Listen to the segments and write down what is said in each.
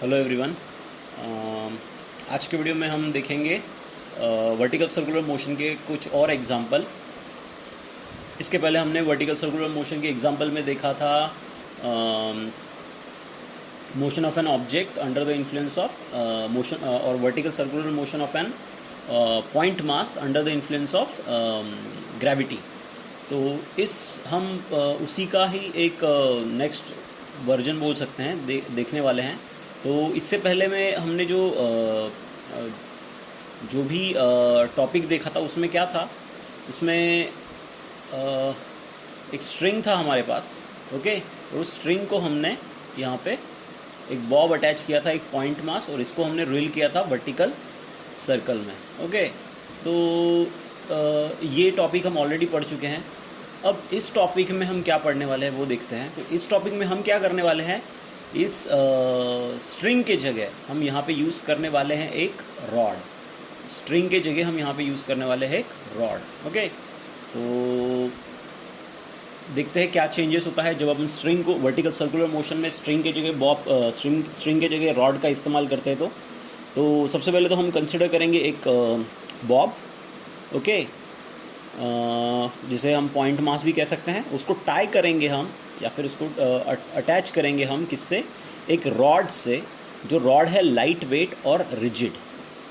Hello everyone. आज के video में हम देखेंगे वर्टिकल सर्कुलर मोशन के कुछ और एग्जांपल। इसके पहले हमने वर्टिकल सर्कुलर मोशन के एग्जांपल में देखा था motion of an object under the influence of motion और vertical circular motion of an point mass under the influence of gravity. तो हम उसी का ही एक नेक्स्ट वर्जन बोल सकते हैं देखने वाले हैं। तो इससे पहले में हमने जो भी टॉपिक देखा था उसमें क्या था, उसमें एक स्ट्रिंग था हमारे पास। ओके, और उस स्ट्रिंग को हमने यहाँ पे एक बॉब अटैच किया था, एक पॉइंट मास, और इसको हमने रोल किया था वर्टिकल सर्कल में। ओके, तो ये टॉपिक हम ऑलरेडी पढ़ चुके हैं। अब इस टॉपिक में हम क्या पढ़ने वाले हैं वो देखते हैं। तो इस टॉपिक में हम क्या करने वाले हैं, इस स्ट्रिंग के जगह हम यहाँ पे यूज़ करने वाले हैं एक रॉड। स्ट्रिंग के जगह हम यहाँ पे यूज़ करने वाले हैं एक रॉड। ओके, तो देखते हैं क्या चेंजेस होता है जब हम स्ट्रिंग को वर्टिकल सर्कुलर मोशन में स्ट्रिंग के जगह स्ट्रिंग के जगह रॉड का इस्तेमाल करते हैं। तो सबसे पहले तो हम कंसिडर करेंगे एक बॉब। ओके, जिसे हम पॉइंट मास भी कह सकते हैं। उसको टाई करेंगे हम, या फिर उसको अटैच करेंगे हम किससे, एक रॉड से। जो रॉड है लाइट वेट और रिजिड।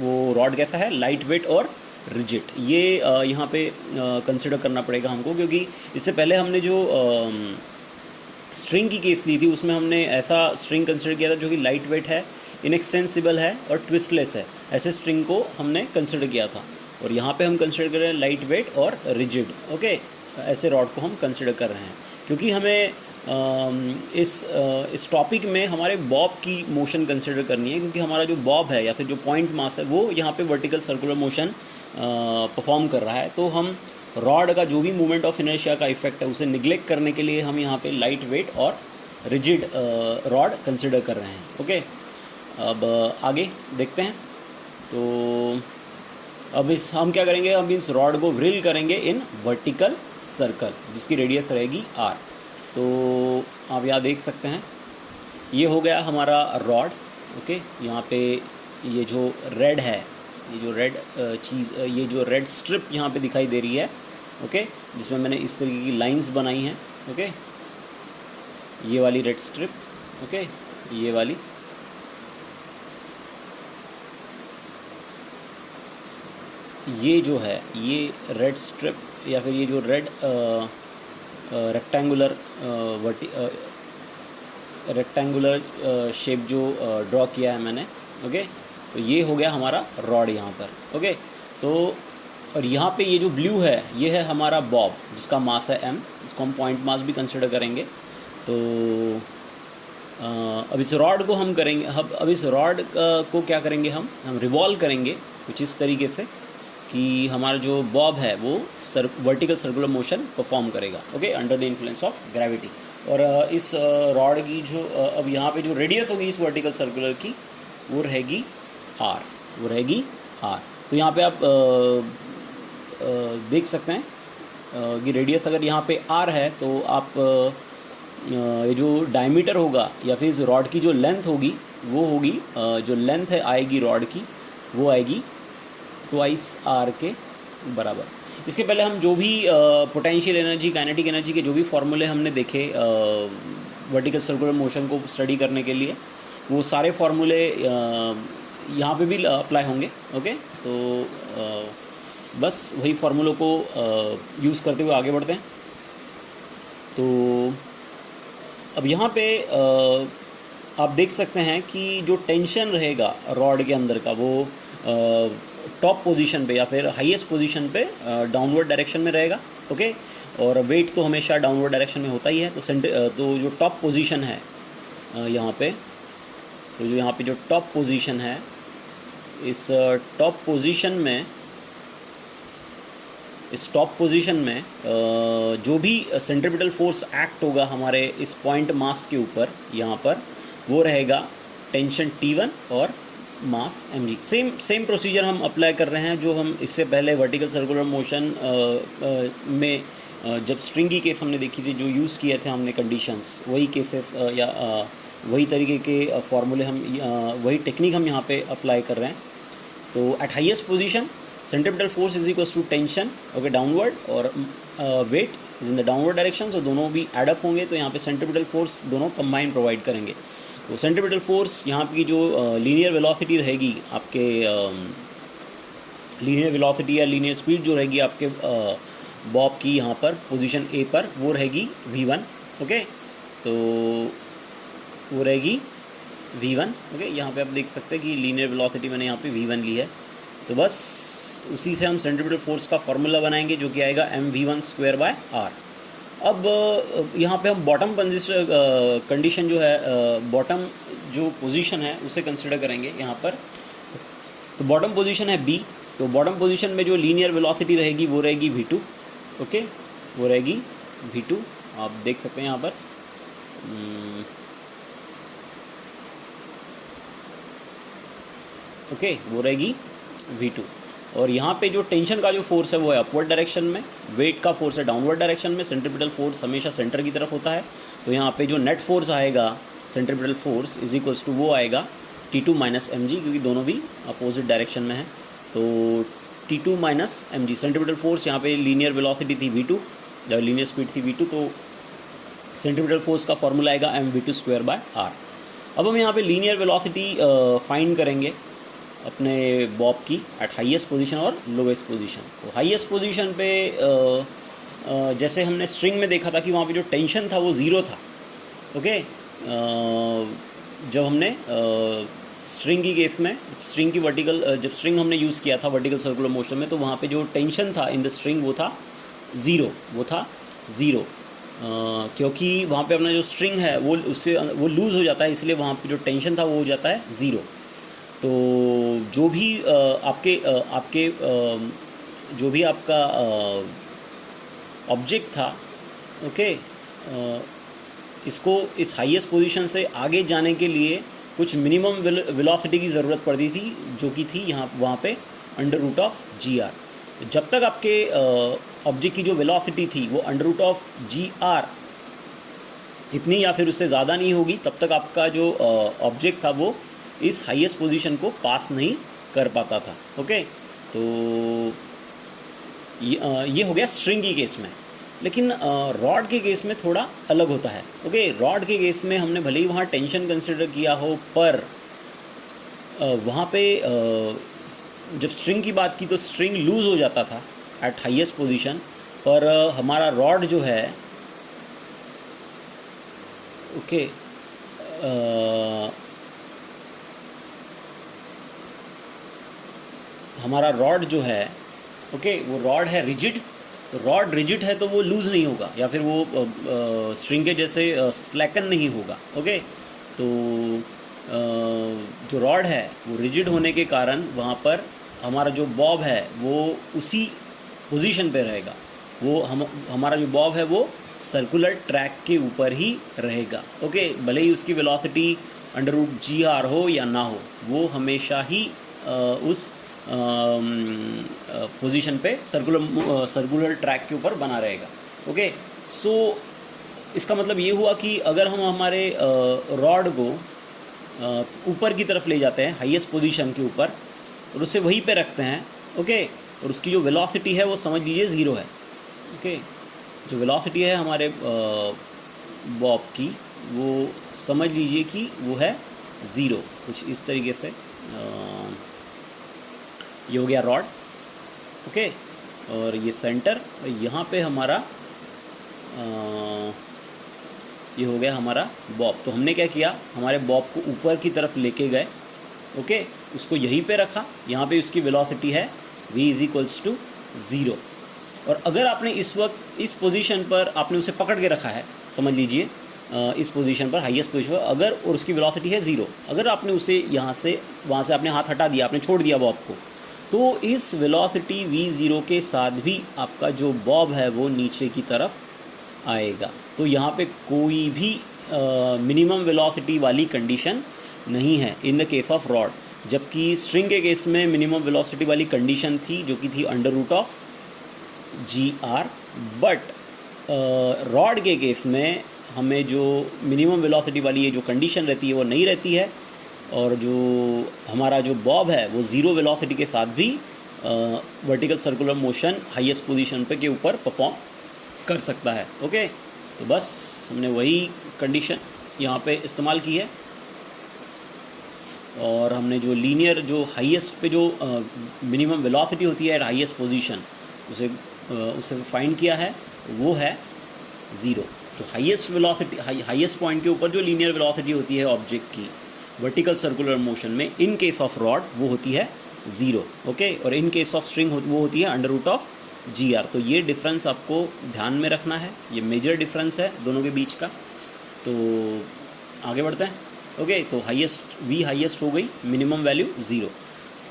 वो रॉड कैसा है, लाइट वेट और रिजिड। ये यहाँ पे कंसिडर करना पड़ेगा हमको, क्योंकि इससे पहले हमने जो स्ट्रिंग की केस ली थी उसमें हमने ऐसा स्ट्रिंग कंसिडर किया था जो कि लाइट वेट है, इनएक्सटेंसिबल है और ट्विस्टलेस है। ऐसे स्ट्रिंग को हमने कंसिडर किया था, और यहाँ पे हम कंसिडर कर रहे हैं लाइट वेट और रिजिड। ओके, ऐसे रॉड को हम कंसिडर कर रहे हैं, क्योंकि हमें इस टॉपिक में हमारे बॉब की मोशन कंसिडर करनी है। क्योंकि हमारा जो बॉब है या फिर जो पॉइंट मास है वो यहाँ पे वर्टिकल सर्कुलर मोशन परफॉर्म कर रहा है। तो हम रॉड का जो भी मूवमेंट ऑफ इनर्शिया का इफेक्ट है उसे निगलेक्ट करने के लिए हम यहाँ पे लाइट वेट और रिजिड रॉड कंसिडर कर रहे हैं। ओके, अब आगे देखते हैं। तो अब हम क्या करेंगे, हम इस रॉड को व्रिल करेंगे इन वर्टिकल सर्कल, जिसकी रेडियस रहेगी r। तो आप यहाँ देख सकते हैं, ये हो गया हमारा रॉड। ओके, यहाँ पे ये जो रेड है, ये जो रेड चीज़, ये जो रेड स्ट्रिप यहाँ पे दिखाई दे रही है। ओके, जिसमें मैंने इस तरीके की लाइंस बनाई हैं। ओके, ये वाली रेड स्ट्रिप, ओके, ये वाली, ये जो है ये रेड स्ट्रिप, या फिर ये जो रेड रेक्टेंगुलर शेप जो ड्रॉ किया है मैंने। ओके, तो ये हो गया हमारा रॉड यहाँ पर। ओके, तो और यहाँ पे ये जो ब्लू है ये है हमारा बॉब, जिसका मास है m। इसको हम पॉइंट मास भी कंसिडर करेंगे। तो अब इस रॉड को हम करेंगे, अब इस रॉड को क्या करेंगे, हम रिवॉल्व करेंगे कुछ इस तरीके से कि हमारा जो बॉब है वो वर्टिकल सर्कुलर मोशन परफॉर्म करेगा। Okay, under the influence of gravity. और इस रॉड की जो अब यहाँ पे जो रेडियस होगी इस वर्टिकल सर्कुलर की, वो रहेगी r, वो रहेगी r। तो यहाँ पे आप देख सकते हैं कि रेडियस अगर यहाँ पे r है तो आप ये जो डायमीटर होगा या फिर इस रॉड की जो लेंथ होगी वो होगी, जो लेंथ है आएगी रॉड की, वो आएगी ट्वाइस r के बराबर। इसके पहले हम जो भी पोटेंशियल एनर्जी, काइनेटिक एनर्जी के जो भी फॉर्मूले हमने देखे वर्टिकल सर्कुलर मोशन को स्टडी करने के लिए, वो सारे फॉर्मूले यहाँ पे भी अप्लाई होंगे। ओके, तो बस वही फार्मूलों को यूज़ करते हुए आगे बढ़ते हैं। तो अब यहाँ पे आप देख सकते हैं कि जो टेंशन रहेगा रॉड के अंदर का, वो टॉप पोजीशन पे या फिर हाईएस्ट पोजीशन पे डाउनवर्ड डायरेक्शन में रहेगा। ओके, और वेट तो हमेशा डाउनवर्ड डायरेक्शन में होता ही है। तो जो टॉप पोजीशन है यहाँ पे, तो जो यहाँ पे जो टॉप पोजीशन है, इस टॉप पोजीशन में जो भी सेंट्रीपिटल फोर्स एक्ट होगा हमारे इस पॉइंट मास के ऊपर यहाँ पर, वो रहेगा टेंशन T1 और मास mg। सेम प्रोसीजर हम अप्लाई कर रहे हैं जो हम इससे पहले वर्टिकल सर्कुलर मोशन में जब स्ट्रिंग की केस हमने देखी थी, जो यूज़ किए थे हमने कंडीशंस, वही केसेस या वही तरीके के फॉर्मूले हम वही टेक्निक हम यहाँ पे अप्लाई कर रहे हैं। तो at highest position centripetal force is equals to tension, okay, downward, और weight is in the downward direction, तो दोनों भी एडअप होंगे, तो यहाँ पे सेंट्रीपिटल फोर्स दोनों कंबाइन प्रोवाइड करेंगे। तो सेंट्रीपिटल फोर्स यहाँ की जो लीनियर वेलोसिटी रहेगी आपके, लीनियर वेलोसिटी या लीनियर स्पीड जो रहेगी आपके बॉब की यहाँ पर पोजीशन ए पर, वो रहेगी v1, ओके। तो वो रहेगी v1, ओके। यहाँ पे आप देख सकते हैं कि लीनियर वेलोसिटी मैंने यहाँ पे v1 ली है। तो बस उसी से हम सेंट्रीपिटल फोर्स का फॉर्मूला बनाएंगे जो कि आएगा mv1/r। अब यहाँ पे हम बॉटम कंडीशन जो है, बॉटम जो पोजीशन है उसे कंसिडर करेंगे यहाँ पर। तो बॉटम पोजीशन है b, तो बॉटम पोजीशन में जो लीनियर वेलोसिटी रहेगी वो रहेगी v2, ओके, वो रहेगी v2। आप देख सकते हैं यहाँ पर, ओके, वो रहेगी v2। और यहाँ पे जो टेंशन का जो फोर्स है वो है अपवर्ड डायरेक्शन में, वेट का फोर्स है डाउनवर्ड डायरेक्शन में, सेंट्रीपिटल फोर्स हमेशा सेंटर की तरफ होता है। तो यहाँ पे जो नेट फोर्स आएगा centripetal force is equals to वो आएगा T2 माइनस mg, क्योंकि दोनों भी अपोजिट डायरेक्शन में है। तो T2 minus mg, centripetal force यहाँ पे लीनियर वेलोसिटी थी v2, लीनियर स्पीड थी v2, तो सेंट्रीपिटल फोर्स का फॉर्मूला आएगा mv2/r। अब हम यहाँ पे लीनियर वेलोसिटी फाइंड करेंगे अपने बॉब की एट हाईएस्ट पोजीशन और लोवेस्ट पोजीशन। तो हाईएस्ट पोजीशन पे जैसे हमने स्ट्रिंग में देखा था कि वहाँ पे जो टेंशन था वो ज़ीरो था, ओके। जब हमने स्ट्रिंग की केस में, स्ट्रिंग की वर्टिकल, जब स्ट्रिंग हमने यूज़ किया था वर्टिकल सर्कुलर मोशन में, तो वहाँ पे जो टेंशन था इन द स्ट्रिंग वो था ज़ीरो, क्योंकि वहाँ पे अपना जो स्ट्रिंग है वो लूज़ हो जाता है, इसलिए वहाँ पे जो टेंशन था वो हो जाता है ज़ीरो। तो जो भी जो भी आपका ऑब्जेक्ट था, ओके, इसको इस हाईएस्ट पोजीशन से आगे जाने के लिए कुछ मिनिमम वेलोसिटी की ज़रूरत पड़ती थी, जो कि थी वहाँ पे √g r। जब तक आपके ऑब्जेक्ट की जो वेलोसिटी थी वो √g r इतनी या फिर उससे ज़्यादा नहीं होगी, तब तक आपका जो ऑब्जेक्ट था वो इस हाईएस्ट पोजीशन को पास नहीं कर पाता था, ओके। तो ये हो गया स्ट्रिंग की केस में। लेकिन रॉड के केस में थोड़ा अलग होता है, ओके। रॉड के केस में हमने भले ही वहाँ टेंशन कंसिडर किया हो, पर वहाँ पे जब स्ट्रिंग की बात की तो स्ट्रिंग लूज़ हो जाता था एट हाईएस्ट पोजीशन, पर हमारा रॉड जो है, ओके, हमारा रॉड जो है, ओके, वो रॉड है रिजिड। तो रॉड रिजिड है तो वो लूज़ नहीं होगा या फिर वो स्ट्रिंग के जैसे स्लैकन नहीं होगा, ओके। तो जो रॉड है वो रिजिड होने के कारण वहाँ पर हमारा जो बॉब है वो उसी पोजीशन पे रहेगा। वो हमारा जो बॉब है वो सर्कुलर ट्रैक के ऊपर ही रहेगा, ओके। भले ही उसकी वेलोसिटी √g r हो या ना हो, वो हमेशा ही उस पोजीशन पे सर्कुलर ट्रैक के ऊपर बना रहेगा, ओके। सो इसका मतलब ये हुआ कि अगर हम हमारे रॉड को ऊपर की तरफ ले जाते हैं हाईएस्ट पोजीशन के ऊपर और उसे वहीं पे रखते हैं, ओके, और उसकी जो वेलोसिटी है वो समझ लीजिए ज़ीरो है, ओके। जो वेलोसिटी है हमारे बॉब की वो समझ लीजिए कि वो है ज़ीरो, कुछ इस तरीके से। ये हो गया रॉड, ओके, और ये सेंटर, और यहाँ पे हमारा ये हो गया हमारा बॉब। तो हमने क्या किया, हमारे बॉब को ऊपर की तरफ लेके गए, ओके, उसको यहीं पे रखा, यहाँ पे उसकी वेलोसिटी है v = 0। और अगर आपने इस वक्त इस पोजीशन पर आपने उसे पकड़ के रखा है, समझ लीजिए इस पोजीशन पर, हाईएस्ट पोजीशन पर, अगर, और उसकी वेलोसिटी है 0, अगर आपने उसे यहाँ से वहाँ से आपने हाथ हटा दिया, आपने छोड़ दिया बॉब को, तो इस वेलोसिटी v0 के साथ भी आपका जो बॉब है वो नीचे की तरफ आएगा। तो यहाँ पे कोई भी मिनिमम वेलोसिटी वाली कंडीशन नहीं है in the case of rod, जबकि स्ट्रिंग के केस में मिनिमम वेलोसिटी वाली कंडीशन थी जो कि थी √g r। बट रॉड के केस में हमें जो मिनिमम वेलोसिटी वाली ये जो कंडीशन रहती है वो नहीं रहती है, और जो हमारा जो बॉब है वो ज़ीरो वेलोसिटी के साथ भी vertical circular motion highest position पे के ऊपर परफॉर्म कर सकता है। ओके, तो बस हमने वही कंडीशन यहाँ पे इस्तेमाल की है, और हमने जो लीनियर जो हाईएस्ट पे जो मिनिमम वेलोसिटी होती है एट हाईएस्ट पोजीशन उसे फाइंड किया है, वो है ज़ीरो। जो हाईएस्ट वेलोसिटी हाईएस्ट पॉइंट के ऊपर जो लीनियर वेलोसिटी होती है ऑब्जेक्ट की वर्टिकल सर्कुलर मोशन में, इन केस ऑफ रॉड वो होती है ज़ीरो। ओके, और इन केस ऑफ स्ट्रिंग वो होती है अंडर रूट ऑफ GR। तो ये डिफरेंस आपको ध्यान में रखना है, ये मेजर डिफरेंस है दोनों के बीच का। तो आगे बढ़ते हैं। ओके, तो V हाईएस्ट हो गई, मिनिमम वैल्यू ज़ीरो।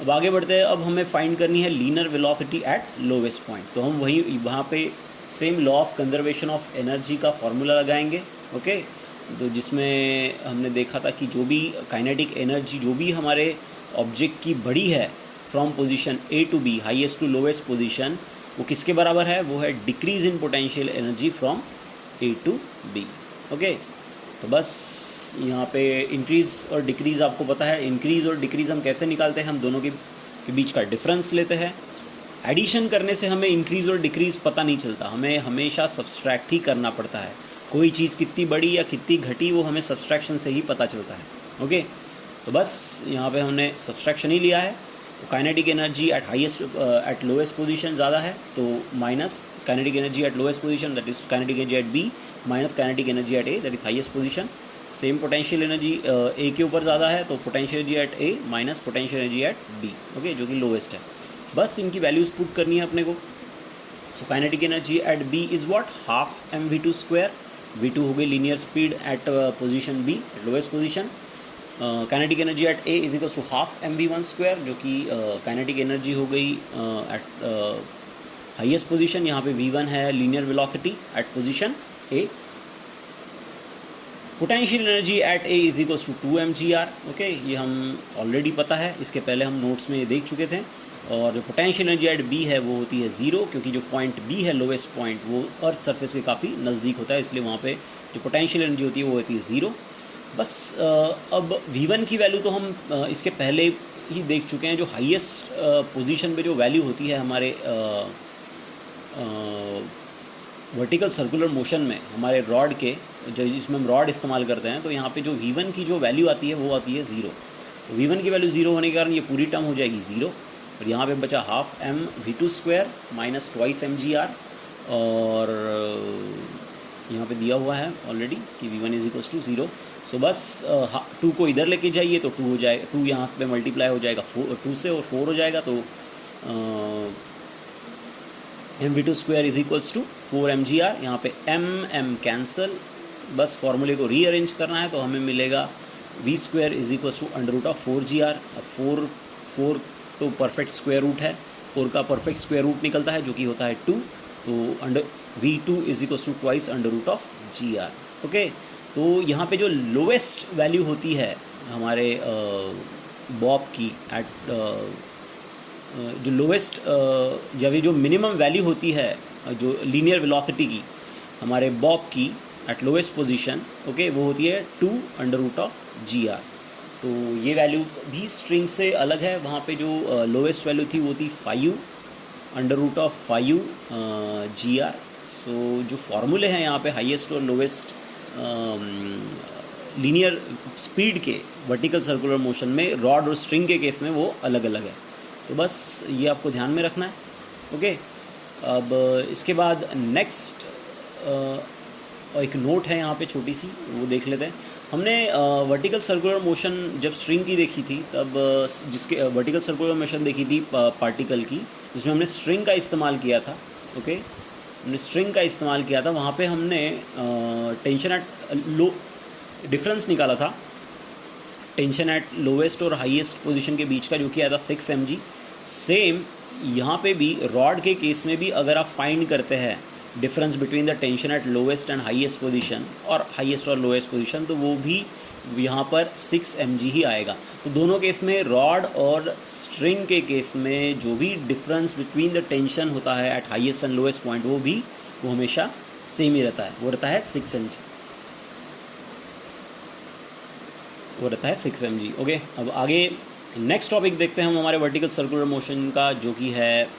अब आगे बढ़ते हैं। अब हमें फाइंड करनी है linear velocity eight lowest point. तो हम वहाँ पे same law of conservation of energy का फॉर्मूला लगाएंगे। ओके, तो जिसमें हमने देखा था कि जो भी काइनेटिक एनर्जी जो भी हमारे ऑब्जेक्ट की बढ़ी है from position A to B, highest to lowest position, वो किसके बराबर है? वो है decrease in potential energy from A to B। Okay, तो बस यहाँ पे इंक्रीज़ और डिक्रीज़ आपको पता है। इंक्रीज़ और डिक्रीज़ हम कैसे निकालते हैं? हम दोनों के बीच का डिफरेंस लेते हैं। एडिशन करने से हमें इंक्रीज़ और डिक्रीज़ पता नहीं चलता, हमें हमेशा सब्सट्रैक्ट ही करना पड़ता है। कोई चीज़ कितनी बढ़ी या कितनी घटी वो हमें सब्सट्रैक्शन से ही पता चलता है। ओके, तो बस यहाँ पे हमने सब्सट्रैक्शन ही लिया है। तो kinetic energy eight lowest position ज़्यादा है, तो minus kinetic energy eight lowest position, that is kinetic energy at B, minus kinetic energy at A, that is highest position. Same potential energy A के ऊपर ज़्यादा है, तो potential energy at A minus potential energy at B। Okay, जो कि lowest है। बस इनकी वैल्यूज़ पुट करनी है अपने को। So kinetic energy at B is what? Half mv2 square. V2 हो गई linear speed at position B, at lowest position. Kinetic energy at A is equals to half mv1 square, जो कि kinetic energy हो गई eight highest position. यहाँ पे V1 है linear velocity at position A। Potential energy at A is equals to 2mgr। Okay, ये हम already पता है, इसके पहले हम नोट्स में ये देख चुके थे। और जो पोटेंशियल एनर्जी एट B है वो होती है ज़ीरो, क्योंकि जो पॉइंट B है लोवेस्ट पॉइंट वो अर्थ सरफेस के काफ़ी नज़दीक होता है, इसलिए वहाँ पे जो पोटेंशियल एनर्जी होती है वो होती है ज़ीरो। बस अब V1 की वैल्यू तो हम इसके पहले ही देख चुके हैं। जो हाईएस्ट पोजीशन पे जो वैल्यू होती है हमारे वर्टिकल सर्कुलर मोशन में, हमारे रॉड के जो जिसमें हम रॉड इस्तेमाल करते हैं, तो यहाँ पे जो V1 की जो वैल्यू आती है वो आती है ज़ीरो। तो V1 की वैल्यू ज़ीरो होने के कारण ये पूरी टर्म हो जाएगी ज़ीरो, और यहाँ पे बचा half mv2 square minus twice mgr। और यहाँ पे दिया हुआ है ऑलरेडी कि V1 is equals to zero. So बस 2 को इधर लेके जाइए तो 2 हो जाएगा, 2 यहाँ पे मल्टीप्लाई हो जाएगा 2 से, और 4 हो जाएगा, तो mv2 square is equals to 4 mgr। यहाँ पे m कैंसल, बस फॉर्मूले को रीअरेंज करना है, तो हमें मिलेगा v square is equals to under root of 4gr। अब 4 तो परफेक्ट स्क्वायर रूट है, 4 का परफेक्ट स्क्वायर रूट निकलता है जो कि होता है 2, तो under v2 is equals to twice under root of gr। Okay, तो यहाँ पे जो लोवेस्ट वैल्यू होती है हमारे बॉब की एट जो लोवेस्ट जब ये जो मिनिमम वैल्यू होती है जो लीनियर वेलोसिटी की हमारे बॉब की एट लोवेस्ट पोजीशन, ओके, वो होती है 2 अंडर रूट ऑफ gr। तो ये वैल्यू भी स्ट्रिंग से अलग है। वहाँ पे जो लोवेस्ट वैल्यू थी वो थी 5 अंडर रूट ऑफ 5 gr। सो जो फॉर्मूले हैं यहाँ पे हाईएस्ट और लोवेस्ट लीनियर स्पीड के वर्टिकल सर्कुलर मोशन में रॉड और स्ट्रिंग के केस में वो अलग अलग है। तो बस ये आपको ध्यान में रखना है। ओके, अब इसके बाद नेक्स्ट एक नोट है यहाँ पे छोटी सी, वो देख लेते हैं। हमने वर्टिकल सर्कुलर मोशन जब स्ट्रिंग की देखी थी, तब जिसके वर्टिकल सर्कुलर मोशन देखी थी पार्टिकल की, जिसमें हमने स्ट्रिंग का इस्तेमाल किया था। ओके, हमने स्ट्रिंग का इस्तेमाल किया था, वहाँ पे हमने टेंशन एट लो डिफरेंस निकाला था, टेंशन एट लोवेस्ट और हाईएस्ट पोजीशन के बीच का, जो कि आया था 6 mg। सेम यहाँ पे भी रॉड के केस में भी अगर आप फाइंड करते हैं difference between the tension eight lowest and highest position और हाईएस्ट और लोवेस्ट पोजीशन, तो वो भी यहाँ पर 6 mg ही आएगा। तो दोनों केस में, रॉड और स्ट्रिंग के केस में, जो भी डिफरेंस बिटवीन द टेंशन होता है eight highest and lowest point, वो हमेशा सेम ही रहता है, वो रहता है 6 mg। वो रहता है 6 mg। ओके, अब आगे नेक्स्ट टॉपिक देखते हैं हम हमारे वर्टिकल सर्कुलर मोशन का, जो कि है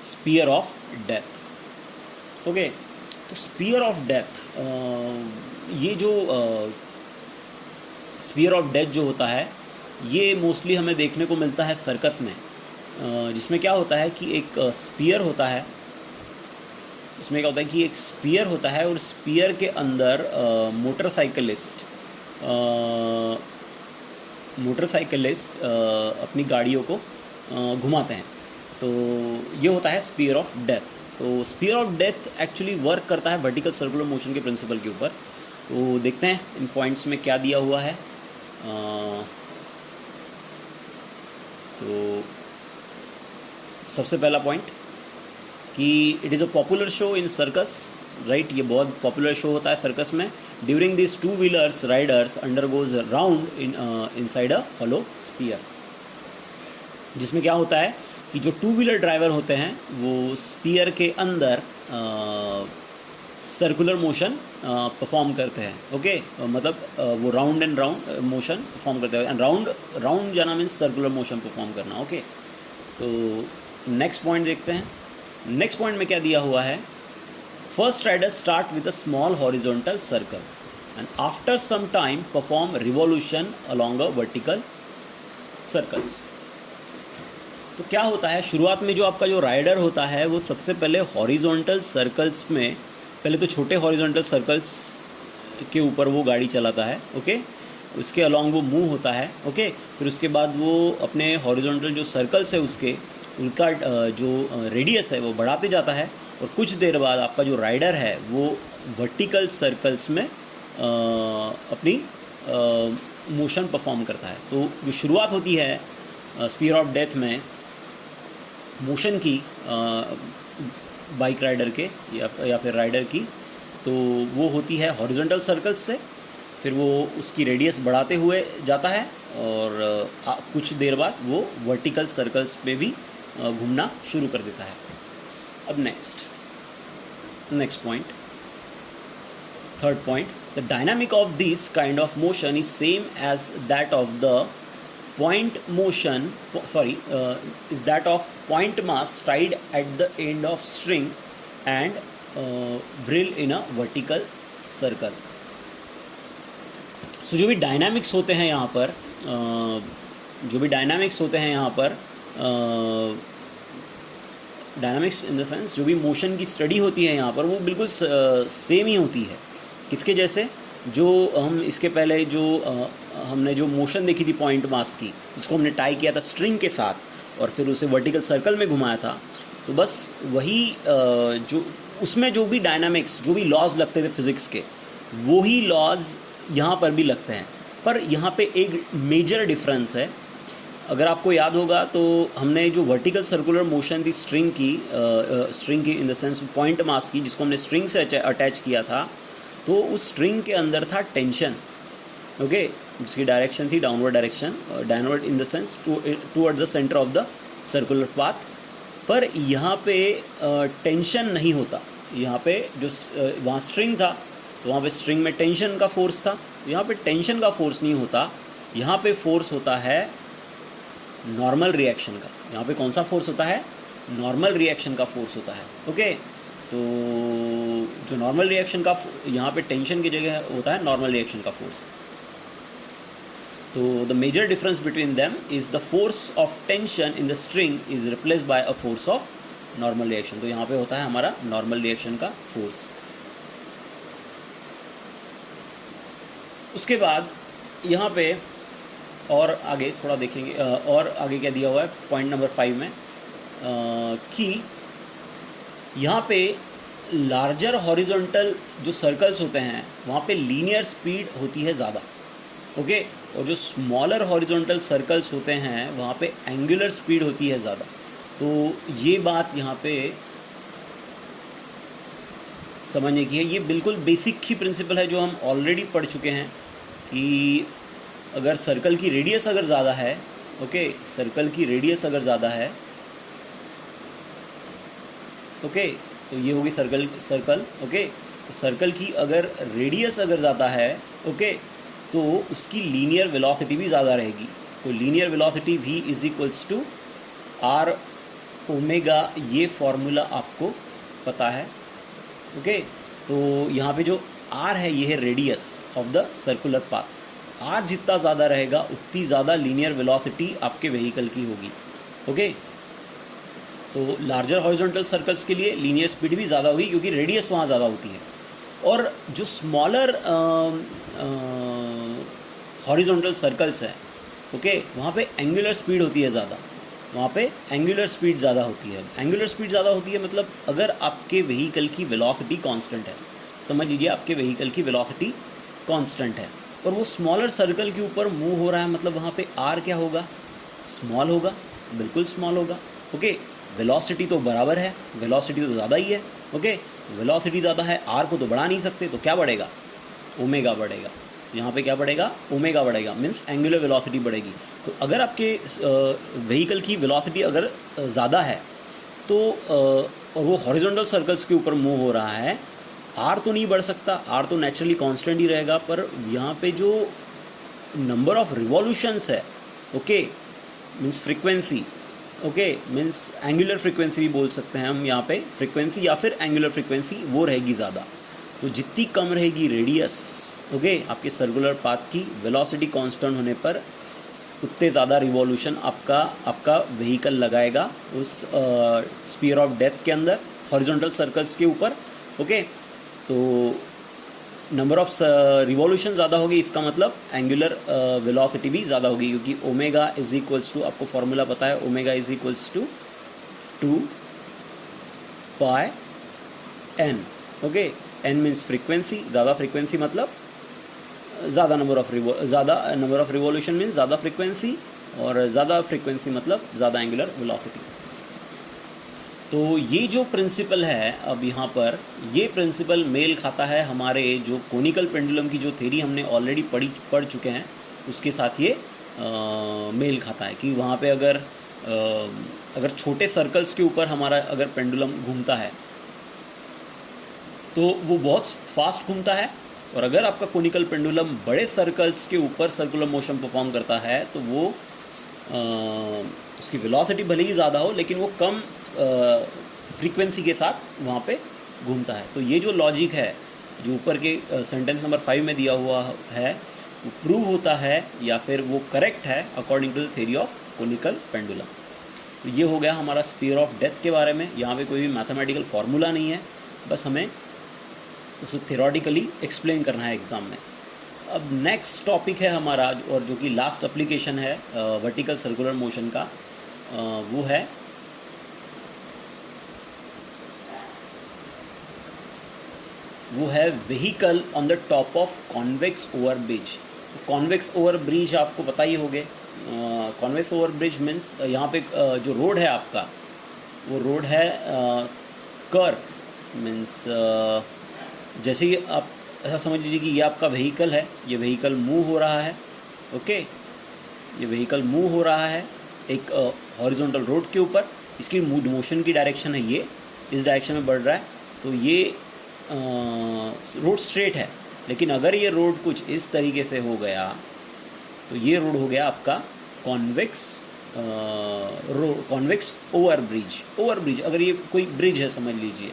स्पीयर ऑफ डेथ। ओके, तो स्पीयर ऑफ डेथ, ये जो स्पीयर ऑफ डेथ जो होता है ये मोस्टली हमें देखने को मिलता है सर्कस में, जिसमें क्या होता है कि एक स्पीयर होता है, इसमें क्या होता है कि एक स्पीयर होता है और स्पीयर के अंदर मोटरसाइकिलिस्ट अपनी गाड़ियों को घुमाते हैं। तो ये होता है स्पीयर ऑफ डेथ। तो sphere of death actually work करता है वर्टिकल सर्कुलर मोशन के प्रिंसिपल के ऊपर। तो देखते हैं इन पॉइंट्स में क्या दिया हुआ है। तो सबसे पहला पॉइंट कि it is a popular show in circus, right. ये बहुत पॉपुलर शो होता है सर्कस में। During this 2 wheelers riders undergoes round inside a hollow sphere, जिसमें क्या होता है कि जो 2 व्हीलर ड्राइवर होते हैं वो स्पीयर के अंदर सर्कुलर मोशन परफॉर्म करते हैं। ओके, मतलब वो round and round motion perform करते हैं। एंड राउंड जाना मीन्स सर्कुलर मोशन परफॉर्म करना। ओके, तो नेक्स्ट पॉइंट देखते हैं। नेक्स्ट पॉइंट में क्या दिया हुआ है, first rider start with a small horizontal circle and after some time perform revolution along a vertical circles. तो क्या होता है, शुरुआत में जो आपका जो राइडर होता है वो सबसे पहले हॉरिजॉन्टल सर्कल्स में, पहले तो छोटे हॉरिजॉन्टल सर्कल्स के ऊपर वो गाड़ी चलाता है। ओके, उसके अलॉन्ग वो मूव होता है। ओके, फिर उसके बाद वो अपने हॉरिजॉन्टल जो सर्कल्स है उनका जो रेडियस है वो बढ़ाते जाता है और कुछ देर बाद आपका जो राइडर है वो वर्टिकल सर्कल्स में अपनी मोशन परफॉर्म करता है। तो जो शुरुआत होती है स्पीयर ऑफ डेथ में मोशन की बाइक राइडर के या फिर राइडर की, तो वो होती है हॉरिजॉन्टल सर्कल्स से। फिर वो उसकी रेडियस बढ़ाते हुए जाता है और कुछ देर बाद वो वर्टिकल सर्कल्स पे भी घूमना शुरू कर देता है। अब next point, third point, the dynamic of this kind of motion is same as that of the point motion is that of point mass tied at the end of string and whirl in a vertical circle. So जो भी dynamics होते हैं यहाँ पर dynamics in the sense जो भी motion की study होती है यहाँ पर वो बिल्कुल सेम ही होती है। किसके जैसे, जो हम इसके पहले जो हमने जो मोशन देखी थी पॉइंट मास की, जिसको हमने टाई किया था स्ट्रिंग के साथ और फिर उसे वर्टिकल सर्कल में घुमाया था, तो बस वही जो उसमें जो भी डायनामिक्स, जो भी लॉज लगते थे फिज़िक्स के, वो ही लॉज यहाँ पर भी लगते हैं। पर यहाँ पे एक मेजर डिफरेंस है। अगर आपको याद होगा तो हमने जो वर्टिकल सर्कुलर मोशन थी स्ट्रिंग की in the sense point mass की, जिसको हमने स्ट्रिंग से अटैच किया था, तो उस स्ट्रिंग के अंदर था टेंशन। ओके, जिसकी डायरेक्शन थी downward direction, downward in the sense toward the centre of the circular path. पर यहाँ पे टेंशन नहीं होता। यहाँ पे जो वहाँ स्ट्रिंग था तो वहाँ पे स्ट्रिंग में टेंशन का फोर्स था, यहाँ पे टेंशन का फोर्स नहीं होता। यहाँ पे फोर्स होता है नॉर्मल रिएक्शन का। यहाँ पे कौन सा फोर्स होता है, नॉर्मल रिएक्शन का फोर्स होता है। ओके, तो जो नॉर्मल रिएक्शन का यहाँ पे टेंशन की जगह होता है नॉर्मल रिएक्शन का फोर्स। तो the major difference between them is the force of tension in the string is replaced by a force of normal reaction. तो यहाँ पे होता है हमारा नॉर्मल रिएक्शन का फोर्स। उसके बाद यहाँ पे और आगे थोड़ा देखेंगे, और आगे क्या दिया हुआ है पॉइंट नंबर 5 में, कि यहाँ पे लार्जर हॉरिजॉन्टल जो सर्कल्स होते हैं वहाँ पे लीनियर स्पीड होती है ज़्यादा। ओके, और जो स्मॉलर हॉरिजॉन्टल सर्कल्स होते हैं वहाँ पे एंगुलर स्पीड होती है ज़्यादा। तो ये बात यहाँ पे समझने की है। ये बिल्कुल बेसिक ही प्रिंसिपल है जो हम ऑलरेडी पढ़ चुके हैं कि अगर सर्कल की रेडियस अगर ज़्यादा है, ओके, सर्कल की रेडियस अगर ज़्यादा है, ओके, तो ये होगी सर्कल, ओके, सर्कल की अगर रेडियस अगर ज़्यादा है, ओके, तो उसकी लीनियर वेलोसिटी भी ज़्यादा रहेगी। तो linear velocity v is equals to r omega, ये फॉर्मूला आपको पता है, ओके। तो यहाँ पे जो r है ये है radius of the circular path. r जितना ज़्यादा रहेगा उतनी ज़्यादा लीनियर वेलोसिटी आपके व्हीकल की होगी, ओके। तो लार्जर हॉरिजॉन्टल सर्कल्स के लिए लीनियर स्पीड भी ज़्यादा होगी क्योंकि रेडियस वहाँ ज़्यादा होती है। और जो स्मॉलर हॉरिजॉन्टल सर्कल्स है, ओके, वहाँ पे एंगुलर स्पीड होती है ज़्यादा, वहाँ पे एंगुलर स्पीड ज़्यादा होती है। एंगुलर स्पीड ज़्यादा होती है मतलब अगर आपके व्हीकल की वेलोसिटी कांस्टेंट है, समझ लीजिए आपके व्हीकल की वेलोसिटी कांस्टेंट है और वो स्मॉलर सर्कल के ऊपर मूव हो रहा है, मतलब वहाँ पे आर क्या होगा, स्मॉल होगा, बिल्कुल स्मॉल होगा, ओके। वेलोसिटी तो बराबर है, वेलोसिटी तो ज़्यादा ही है, ओके। तो वेलोसिटी ज़्यादा है, आर को तो बढ़ा नहीं सकते, तो क्या बढ़ेगा, ओमेगा बढ़ेगा। यहाँ पे क्या बढ़ेगा, ओमेगा बढ़ेगा, मीन्स एंगुलर वेलोसिटी बढ़ेगी। तो अगर आपके व्हीकल की वेलोसिटी अगर ज़्यादा है तो और वो हॉरिजॉन्टल सर्कल्स के ऊपर मूव हो रहा है, आर तो नहीं बढ़ सकता, आर तो नेचुरली कांस्टेंट ही रहेगा, पर यहाँ पे जो नंबर ऑफ रिवॉल्यूशंस है, okay, means frequency, okay, means angular frequency भी बोल सकते हैं हम यहाँ पे, फ्रीक्वेंसी या फिर एंगुलर फ्रीक्वेंसी वो रहेगी ज़्यादा। तो जितनी कम रहेगी रेडियस, ओके, आपके सर्कुलर पाथ की, वेलोसिटी कांस्टेंट होने पर उतने ज़्यादा रिवॉल्यूशन आपका व्हीकल लगाएगा उस स्फीयर ऑफ डेथ के अंदर, हॉरिजॉन्टल सर्कल्स के ऊपर, ओके। तो नंबर ऑफ रिवॉल्यूशन ज़्यादा होगी, इसका मतलब एंगुलर वेलोसिटी भी ज़्यादा होगी, क्योंकि ओमेगा इज इक्वल्स टू, आपको फॉर्मूला पता है, omega is equals to 2 pi n, okay. n means frequency, ज़्यादा फ्रीक्वेंसी मतलब ज़्यादा नंबर ऑफ रिवॉल्यूशन मीन्स ज़्यादा फ्रीक्वेंसी, और ज़्यादा फ्रीक्वेंसी मतलब ज़्यादा एंगुलर वेलोसिटी। तो ये जो प्रिंसिपल है अब यहाँ पर, ये प्रिंसिपल मेल खाता है हमारे जो कोनिकल पेंडुलम की जो थ्योरी हमने ऑलरेडी पढ़ चुके हैं उसके साथ ये मेल खाता है कि वहाँ पे अगर छोटे सर्कल्स के ऊपर हमारा अगर पेंडुलम घूमता है तो वो बहुत फास्ट घूमता है, और अगर आपका कोनिकल पेंडुलम बड़े सर्कल्स के ऊपर सर्कुलर मोशन परफॉर्म करता है तो वो उसकी वेलोसिटी भले ही ज़्यादा हो लेकिन वो कम फ्रीक्वेंसी के साथ वहाँ पे घूमता है। तो ये जो लॉजिक है जो ऊपर के सेंटेंस नंबर 5 में दिया हुआ है वो प्रूव होता है या फिर वो करेक्ट है according to the theory of conical pendulum. तो ये हो गया हमारा स्फीयर ऑफ डेथ के बारे में। यहाँ पे कोई भी मैथमेटिकल फार्मूला नहीं है, बस हमें उसे थ्योरेटिकली एक्सप्लेन करना है एग्ज़ाम में। अब नेक्स्ट टॉपिक है हमारा, और जो कि लास्ट एप्लीकेशन है वर्टिकल सर्कुलर मोशन का, वो है vehicle on the top of convex over bridge. तो कॉन्वेक्स ओवर ब्रिज आपको पता ही होगे। कॉन्वेक्स ओवर ब्रिज मीन्स यहाँ पे जो रोड है आपका, वो रोड है कर्व, मीन्स जैसे कि आप ऐसा समझ लीजिए कि ये आपका व्हीकल है, ये व्हीकल मूव हो रहा है, ओके, ये व्हीकल मूव हो रहा है एक हॉरिजॉन्टल रोड के ऊपर। इसकी मोशन की डायरेक्शन है ये, इस डायरेक्शन में बढ़ रहा है, तो ये रोड स्ट्रेट है। लेकिन अगर ये रोड कुछ इस तरीके से हो गया तो ये रोड हो गया आपका कॉन्वेक्स ओवर ब्रिज। अगर ये कोई ब्रिज है, समझ लीजिए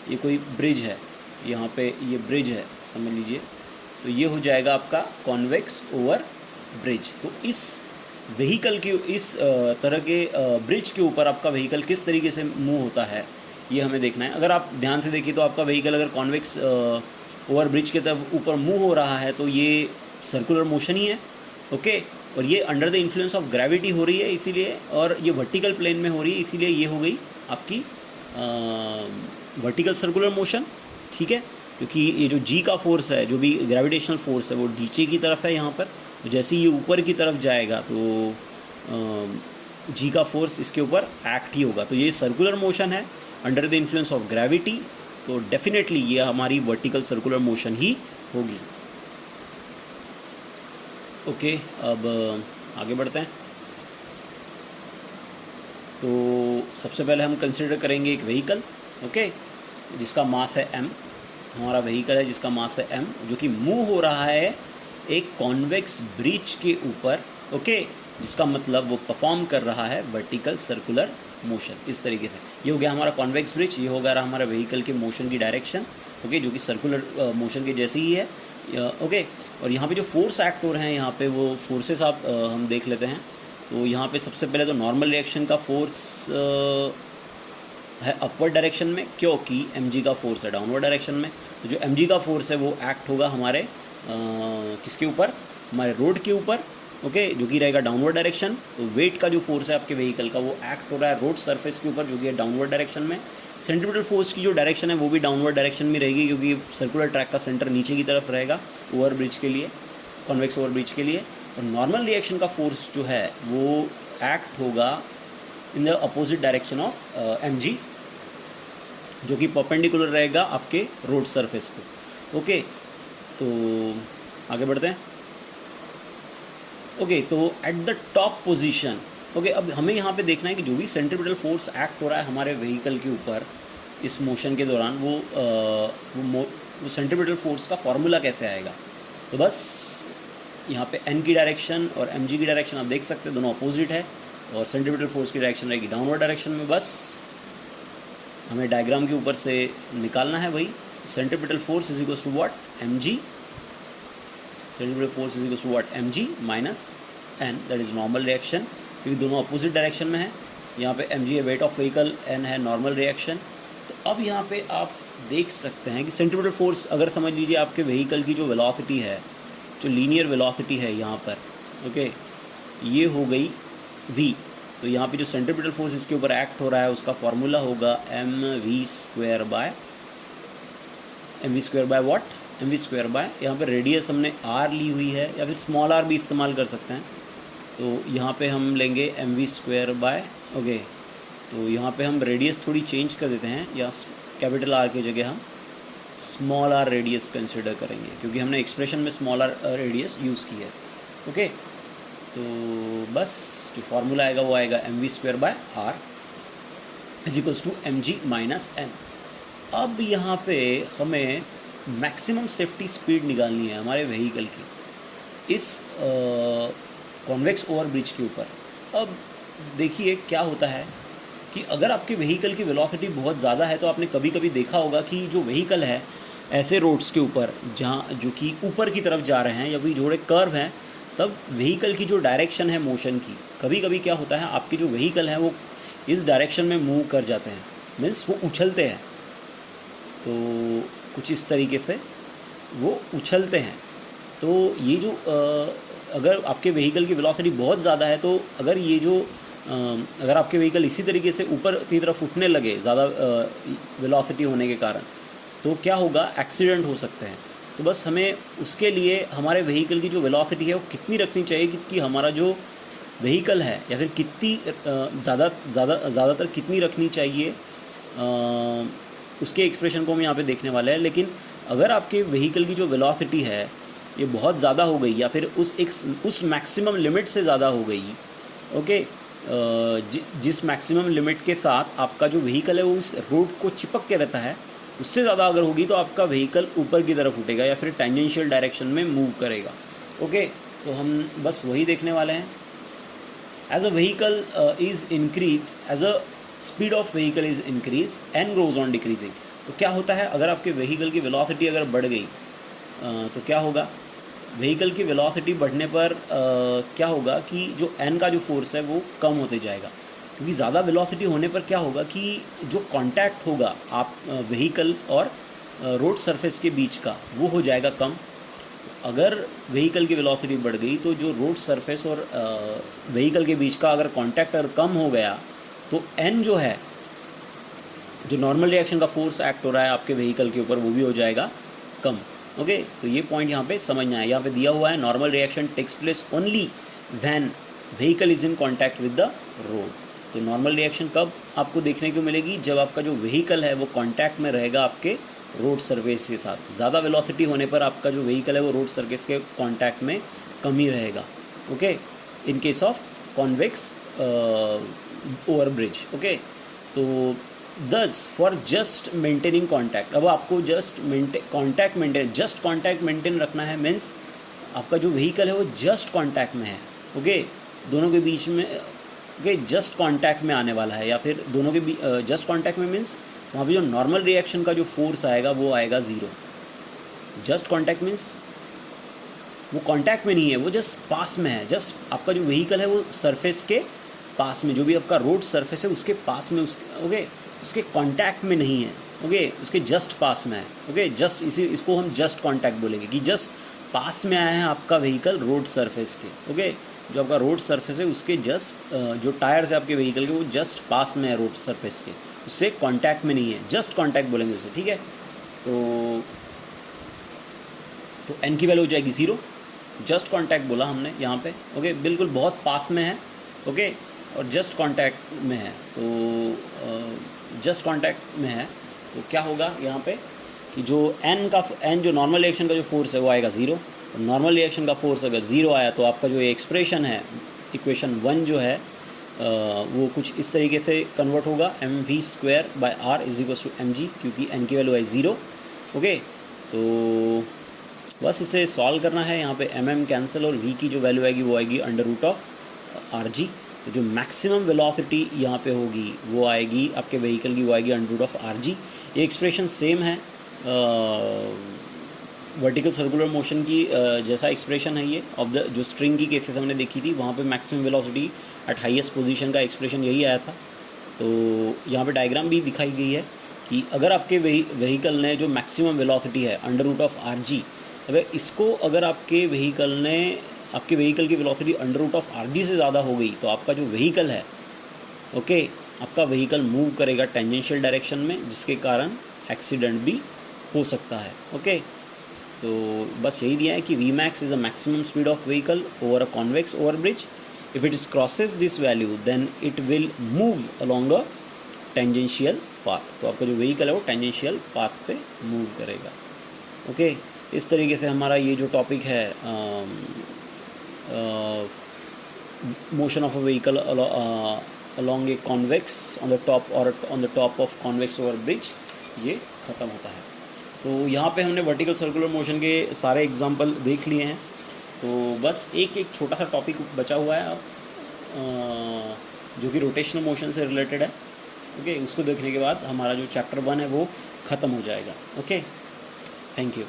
ये कोई ब्रिज है, यहाँ पे ये ब्रिज है समझ लीजिए, तो ये हो जाएगा आपका कॉन्वेक्स ओवर ब्रिज। तो इस व्हीकल के इस तरह के ब्रिज के ऊपर आपका व्हीकल किस तरीके से मूव होता है ये हमें देखना है। अगर आप ध्यान से देखिए तो आपका व्हीकल अगर कॉन्वेक्स ओवर ब्रिज के तरफ ऊपर मूव हो रहा है तो ये सर्कुलर मोशन ही है, ओके। और ये under the influence of gravity हो रही है इसीलिए, और ये वर्टिकल प्लेन में हो रही है इसीलिए ये हो गई आपकी वर्टिकल सर्कुलर मोशन, ठीक है। क्योंकि ये जो जी का फोर्स है, जो भी ग्रेविटेशनल फोर्स है, वो नीचे की तरफ है यहाँ पर, तो जैसे ही ये ऊपर की तरफ जाएगा तो जी का फोर्स इसके ऊपर एक्ट ही होगा। तो ये सर्कुलर मोशन है under the influence of gravity, तो डेफिनेटली ये हमारी वर्टिकल सर्कुलर मोशन ही होगी, ओके। अब आगे बढ़ते हैं। तो सबसे पहले हम कंसिडर करेंगे एक व्हीकल, ओके, जिसका मास है m, हमारा व्हीकल है जिसका मास है m, जो कि मूव हो रहा है एक कॉन्वेक्स ब्रिज के ऊपर, ओके, जिसका मतलब वो परफॉर्म कर रहा है वर्टिकल सर्कुलर मोशन। इस तरीके से ये हो गया हमारा कॉन्वेक्स ब्रिज, ये हो गया हमारा व्हीकल के मोशन की डायरेक्शन, ओके, जो कि सर्कुलर मोशन के जैसी ही है, ओके। और यहाँ पे जो फोर्स एक्ट हो रहे हैं, यहाँ पे वो फोर्सेस आप हम देख लेते हैं। तो यहाँ पे सबसे पहले तो नॉर्मल रिएक्शन का फोर्स है अपवर्ड डायरेक्शन में, क्योंकि mg का फोर्स है डाउनवर्ड डायरेक्शन में। तो जो mg का फोर्स है वो एक्ट होगा हमारे किसके ऊपर, हमारे रोड के ऊपर, ओके, जो कि रहेगा डाउनवर्ड डायरेक्शन। तो वेट का जो फोर्स है आपके व्हीकल का वो एक्ट हो रहा है रोड सरफेस के ऊपर, जो कि है डाउनवर्ड डायरेक्शन में। सेंट्रीपिटल फोर्स की जो डायरेक्शन है वो भी डाउनवर्ड डायरेक्शन में रहेगी, क्योंकि सर्कुलर ट्रैक का सेंटर नीचे की तरफ रहेगा ओवर ब्रिज के लिए, कॉन्वेक्स ओवर ब्रिज के लिए। और नॉर्मल रिएक्शन का फोर्स जो है वो एक्ट होगा in the opposite direction of mg, जो कि परपेंडिकुलर रहेगा आपके रोड सरफेस को, ओके। तो आगे बढ़ते हैं, ओके। तो at the top position, okay, अब हमें यहाँ पे देखना है कि जो भी सेंट्रीपिटल फोर्स एक्ट हो रहा है हमारे व्हीकल के ऊपर इस मोशन के दौरान, वो सेंट्रीपिटल फोर्स का फॉर्मूला कैसे आएगा। तो बस यहाँ पे n की डायरेक्शन और mg की डायरेक्शन आप देख सकते हैं, दोनों अपोजिट है, और सेंट्रीपिटल फोर्स की डायरेक्शन रहेगी डाउनवर्ड डायरेक्शन में। बस हमें डायग्राम के ऊपर से निकालना है वही, centripetal force is equals to what, mg, centripetal force is equals to what, mg minus n, that is normal reaction, क्योंकि दोनों अपोजिट डायरेक्शन में है। यहाँ पे mg है वेट ऑफ व्हीकल, n है नॉर्मल रिएक्शन। तो अब यहाँ पे आप देख सकते हैं कि सेंट्रीपिटल फोर्स, अगर समझ लीजिए आपके व्हीकल की जो वेलोसिटी है, जो लीनियर वेलोसिटी है यहाँ पर, ओके, ये हो गई v। तो यहाँ पे जो सेंट्रीपिटल फोर्स इसके ऊपर एक्ट हो रहा है उसका फॉर्मूला होगा mv square by what, mv square bye, यहाँ पे रेडियस हमने r ली हुई है, या फिर स्मॉल r भी इस्तेमाल कर सकते हैं। तो यहाँ पे हम लेंगे mv स्क्वायर बाय, ओके। तो यहाँ पे हम रेडियस थोड़ी चेंज कर देते हैं, या कैपिटल R की जगह हम स्मॉल r रेडियस कंसिडर करेंगे, क्योंकि हमने एक्सप्रेशन में स्मॉल r रेडियस यूज़ की है, ओके। तो बस जो फार्मूला आएगा वो आएगा mv square by r is equals to mg minus n। अब यहाँ पे हमें मैक्सिमम सेफ्टी स्पीड निकालनी है हमारे व्हीकल की इस कॉन्वेक्स ओवर ब्रिज के ऊपर। अब देखिए क्या होता है कि अगर आपके व्हीकल की वेलोसिटी बहुत ज़्यादा है, तो आपने कभी कभी देखा होगा कि जो व्हीकल है ऐसे रोड्स के ऊपर जहाँ जो कि ऊपर की तरफ जा रहे हैं, या भी जोड़े कर्व हैं, तब व्हीकल की जो डायरेक्शन है मोशन की, कभी कभी क्या होता है आपके जो व्हीकल हैं वो इस डायरेक्शन में मूव कर जाते हैं, मीन्स वो उछलते हैं। तो कुछ इस तरीके से वो उछलते हैं। तो ये जो अगर आपके व्हीकल की वेलोसिटी बहुत ज़्यादा है, तो अगर ये जो अगर आपके व्हीकल इसी तरीके से ऊपर की तरफ उठने लगे ज़्यादा वेलोसिटी होने के कारण, तो क्या होगा, एक्सीडेंट हो सकते हैं। तो बस हमें उसके लिए हमारे व्हीकल की जो वेलोसिटी है वो कितनी रखनी चाहिए कि हमारा जो व्हीकल है, या फिर कितनी ज़्यादातर कितनी रखनी चाहिए, उसके एक्सप्रेशन को हम यहाँ पे देखने वाले हैं। लेकिन अगर आपके व्हीकल की जो वेलोसिटी है ये बहुत ज़्यादा हो गई, या फिर उस मैक्सिमम लिमिट से ज़्यादा हो गई, ओके, जिस मैक्सिमम लिमिट के साथ आपका जो व्हीकल है वो उस रोड को चिपक के रहता है, उससे ज़्यादा अगर होगी तो आपका व्हीकल ऊपर की तरफ उठेगा या फिर टेंजेंशियल डायरेक्शन में मूव करेगा, ओके। तो हम बस वही देखने वाले हैं। As a vehicle is increase, as a speed of vehicle is increase and goes on decreasing. तो क्या होता है, अगर आपके व्हीकल की वेलोसिटी अगर बढ़ गई तो क्या होगा, व्हीकल की वेलोसिटी बढ़ने पर क्या होगा कि जो n का जो फोर्स है वो कम होते जाएगा, क्योंकि ज़्यादा वेलोसिटी होने पर क्या होगा कि जो कांटेक्ट होगा आप व्हीकल और रोड सरफेस के बीच का वो हो जाएगा कम। तो अगर व्हीकल की वेलोसिटी बढ़ गई तो जो रोड सरफेस और व्हीकल के बीच का अगर कांटेक्ट अगर कम हो गया तो n जो है, जो नॉर्मल रिएक्शन का फोर्स एक्ट हो रहा है आपके व्हीकल के ऊपर, वो भी हो जाएगा कम, ओके। तो ये पॉइंट यहाँ पे समझना है। यहाँ पे दिया हुआ है normal reaction takes place only when vehicle is in contact with the road. तो नॉर्मल रिएक्शन कब आपको देखने को मिलेगी, जब आपका जो व्हीकल है वो कांटेक्ट में रहेगा आपके रोड सरफेस के साथ। ज़्यादा वेलोसिटी होने पर आपका जो व्हीकल है वो रोड सरफेस के कांटेक्ट में कम ही रहेगा, okay, in case of convex over bridge, okay. तो दस फॉर जस्ट मेंटेनिंग कॉन्टैक्ट, अब आपको just contact maintain, just contact maintain रखना है, मीन्स आपका जो व्हीकल है वो जस्ट कॉन्टैक्ट में है, ओके, दोनों के बीच में, ओके, जस्ट कॉन्टैक्ट में आने वाला है, या फिर दोनों के बीच जस्ट कॉन्टैक्ट में मीन्स वहाँ पे जो नॉर्मल रिएक्शन का जो फोर्स आएगा वो आएगा ज़ीरो। जस्ट कॉन्टैक्ट मीन्स वो कॉन्टैक्ट में नहीं है, वो जस्ट पास में है, जस्ट आपका जो व्हीकल है वो सरफेस के पास में, जो भी आपका रोड सरफेस है उसके पास में, ओके, उसके कॉन्टैक्ट में नहीं है, ओके, उसके जस्ट पास में है, ओके, जस्ट इसको हम जस्ट कॉन्टैक्ट बोलेंगे कि जस्ट पास में आया है आपका व्हीकल रोड सरफेस के, ओके, जो आपका रोड सरफेस है उसके जस्ट जो टायर्स है आपके व्हीकल के वो जस्ट पास में है रोड सरफेस के, उससे कॉन्टैक्ट में नहीं है, जस्ट कॉन्टैक्ट बोलेंगे उसे, ठीक है। तो एन की वैल्यू हो जाएगी 0, जस्ट कॉन्टैक्ट बोला हमने यहाँ पे, ओके, बिल्कुल बहुत पास में है, ओके, और जस्ट कॉन्टैक्ट में है, तो जस्ट कॉन्टैक्ट में है, तो क्या होगा यहाँ पे कि जो एन जो नॉर्मल रिएक्शन का जो फोर्स है वो आएगा 0, और नॉर्मल रिएक्शन का फोर्स अगर 0 आया तो आपका जो ये एक्सप्रेशन है इक्वेशन 1 जो है वो कुछ इस तरीके से कन्वर्ट होगा, mv²/r = mg, क्योंकि n की वैल्यू है 0, ओके। तो बस इसे सॉल्व करना है, यहाँ पे mm कैंसिल और v की जो वैल्यू आएगी वो आएगी √rg, तो जो मैक्सिमम वेलोसिटी यहाँ पे होगी वो आएगी आपके व्हीकल की, वो आएगी √rg। ये एक्सप्रेशन सेम है वर्टिकल सर्कुलर मोशन की जैसा एक्सप्रेशन है ये, ऑफ द जो स्ट्रिंग की केसेस हमने देखी थी वहाँ पे maximum velocity at highest position का एक्सप्रेशन यही आया था। तो यहाँ पे डायग्राम भी दिखाई गई है कि अगर आपके व्हीकल ने जो मैक्सिमम वेलोसिटी है √rg, अगर आपके व्हीकल की वेलोसिटी √rg से ज़्यादा हो गई तो आपका जो व्हीकल है, ओके, आपका व्हीकल मूव करेगा टेंजेंशियल डायरेक्शन में, जिसके कारण एक्सीडेंट भी हो सकता है, ओके। तो बस यही दिया है कि Vmax is a maximum speed of vehicle over a convex overbridge, if it is crosses this value then it will move along a tangential path, तो आपका जो व्हीकल है वो टेंजेंशियल पाथ पे मूव करेगा, ओके। इस तरीके से हमारा ये जो टॉपिक है motion of a vehicle along a convex on the top of convex over bridge ये ख़त्म होता है। तो यहाँ पे हमने वर्टिकल सर्कुलर मोशन के सारे एग्जांपल देख लिए हैं, तो बस एक छोटा सा टॉपिक बचा हुआ है जो कि रोटेशनल मोशन से रिलेटेड है, ओके। उसको देखने के बाद हमारा जो चैप्टर 1 है वो ख़त्म हो जाएगा, ओके। Thank you.